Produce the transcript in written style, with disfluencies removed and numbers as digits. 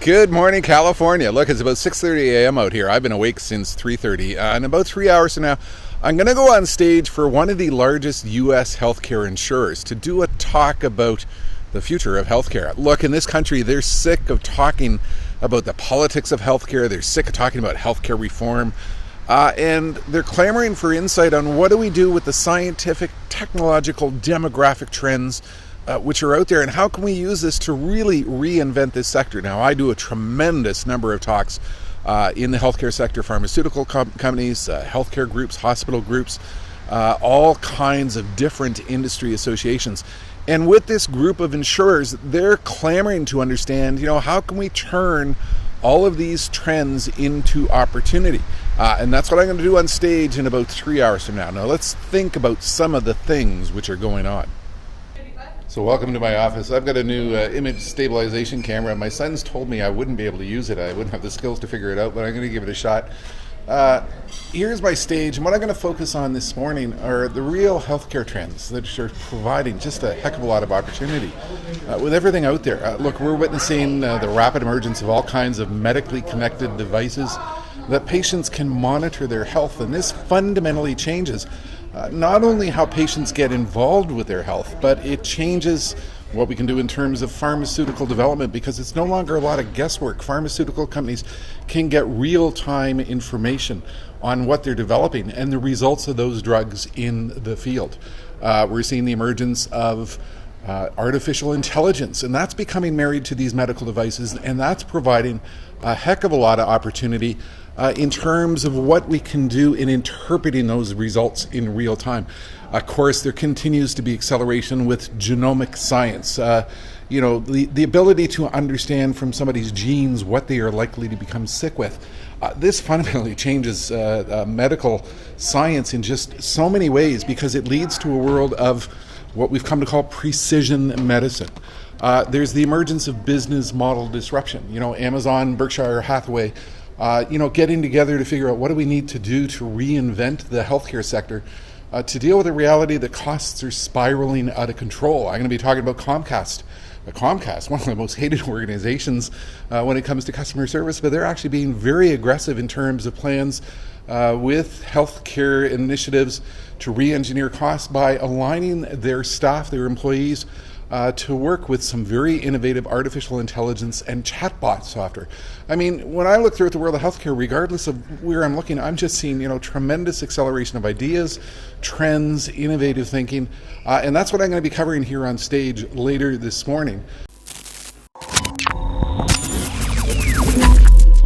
Good morning, California. Look, it's about 6:30 a.m. out here. I've been awake since 3:30. In about 3 hours from now, I'm going to go on stage for one of the largest U.S. healthcare insurers to do a talk about the future of healthcare. Look, in this country, they're sick of talking about the politics of healthcare. They're sick of talking about healthcare reform. And they're clamoring for insight on what do we do with the scientific, technological, demographic trends which are out there, and how can we use this to really reinvent this sector. Now, I do a tremendous number of talks in the healthcare sector, pharmaceutical companies, healthcare groups, hospital groups, all kinds of different industry associations. And with this group of insurers, they're clamoring to understand, how can we turn all of these trends into opportunity? And that's what I'm going to do on stage in about 3 hours from now. Now, let's think about some of the things which are going on. So welcome to my office. I've got a new image stabilization camera. My son's told me I wouldn't be able to use it. I wouldn't have the skills to figure it out, but I'm going to give it a shot. Here's my stage, and what I'm going to focus on this morning are the real healthcare trends that are providing just a heck of a lot of opportunity. With everything out there, look, we're witnessing the rapid emergence of all kinds of medically connected devices that patients can monitor their health, and this fundamentally changes not only how patients get involved with their health, but it changes what we can do in terms of pharmaceutical development, because it's no longer a lot of guesswork. Pharmaceutical companies can get real-time information on what they're developing and the results of those drugs in the field. We're seeing the emergence of artificial intelligence, and that's becoming married to these medical devices, and that's providing a heck of a lot of opportunity in terms of what we can do in interpreting those results in real time. Of course, there continues to be acceleration with genomic science. The ability to understand from somebody's genes what they are likely to become sick with. This fundamentally changes medical science in just so many ways, because it leads to a world of what we've come to call precision medicine. There's the emergence of business model disruption. Amazon, Berkshire Hathaway, getting together to figure out what do we need to do to reinvent the healthcare sector to deal with the reality that costs are spiraling out of control. I'm going to be talking about Comcast. Comcast, one of the most hated organizations when it comes to customer service, but they're actually being very aggressive in terms of plans with healthcare initiatives to re-engineer costs by aligning their staff, their employees, to work with some very innovative artificial intelligence and chatbot software. I mean, when I look through the world of healthcare, regardless of where I'm looking, I'm just seeing, tremendous acceleration of ideas, trends, innovative thinking, and that's what I'm going to be covering here on stage later this morning.